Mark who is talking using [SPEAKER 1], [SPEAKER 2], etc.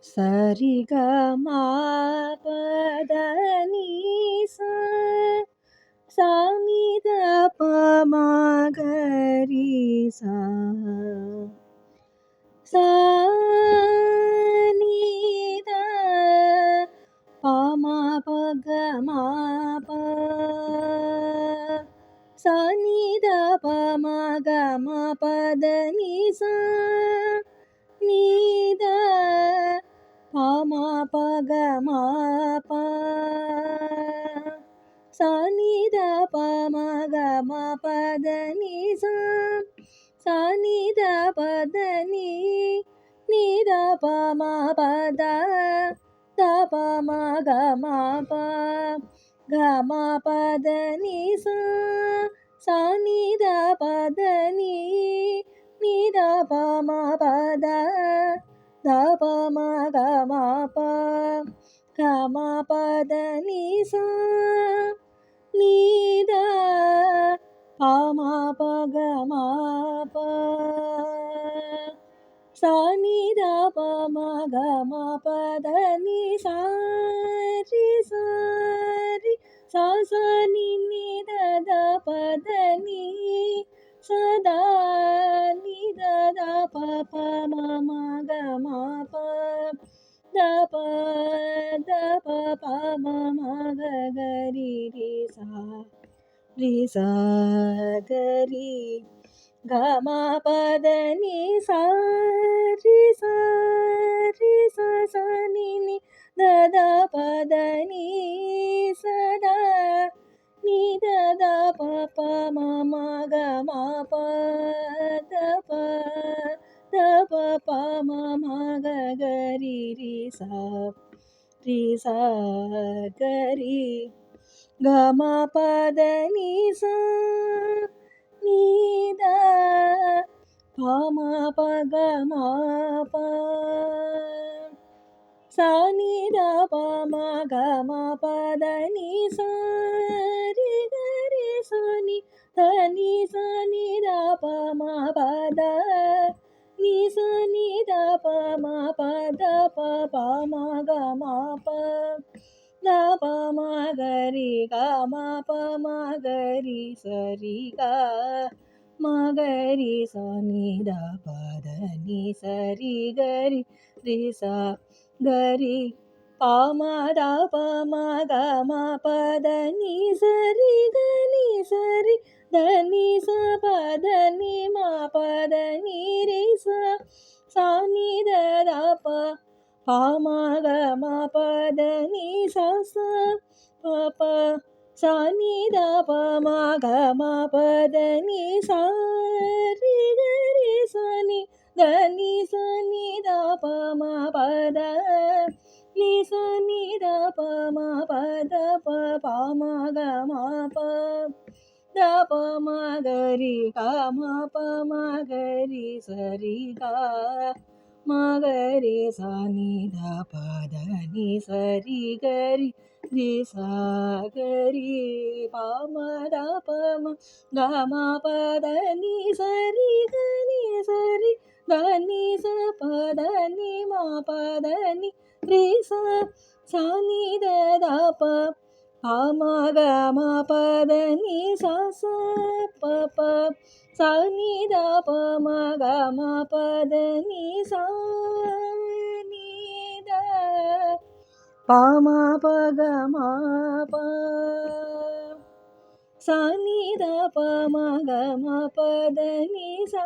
[SPEAKER 1] சரி க மா பத நீ சா சா நீ த ப ம க ரி சா சா நீ த ப ம ப க ம ப சா நீ த ப ம க ம ப த நீ சா நீ த ப ம ப க ம ப சா நீ த ப ம க ம ப த நீ சா சா நீ த ப த நீ நீ த ப ம ப த த ப ம க ம ப க ம ப த நீ சா சா நீ த ப த நீ நீ த ப ம ப த த ப ம க ம ப க ம ப த நீ சா நீ த ப ம ப க ம ப சா நீ த ப ம க ம ப த நீ சா ரி சா ரி சா சா நீ நீ த த ப த நீ சதா நீ த த ப ப ம ம க ம ப த ப த ப ப ம ம க க ரி ரி சா க ரி க ம ப த நீ சா ரி சா சா நீ நீ த த ப த நீ சதா நீ த த ப ப ம ம க ம ப த ப த ப ப ம ம க க ரி ரி சா க ரி க ம ப த நீ சா நீ த ப ம ப க ம ப சா நீ த ப ம க ம ப த நீ சா ரி க ரி சா நீ த நீ சா நீ த ப ம ப த நீ சா நீ த ப ம ப த ப ப ம க ம ப த ப ம க ரி க ம ப ம க ரி ச ரி க ம க ரி சா நீ த ப த நீ ச ரி க ரி ரி சா க ரி ப ம த ப ம க ம ப த நீ ச ரி க நீ ச ரி த நீ ச ப த நீ ம ப த நீ ரி சா சா நீ த த ப ப ம க ம ப த நீ சா சா ப ப சா நீ த ப ம க ம ப த நீ சா ரி க ரி சா நீ த நீ சா நீ த ப ம ப த நீ சா நீ த ப ம ப த ப ப ம க ம ப த ப ம க ரி க ம ப ம க ரி ச ரி க ம க ரி சா நீ த ப த நீ ச ரி க ரி ரி சா க ரி ப ம த ப ம க ம ப த நீ ச ரி க நீ ச ரி த நீ ச ப த நீ ம ப த நீ ரி சா சா நீ த த ப ப ம க ம ப த நீ சா சா ப ப சா நீ த ப ம க ம ப த நீ சா நீ த ப ம ப க ம ப சா நீ த ப ம க ம ப த நீ சா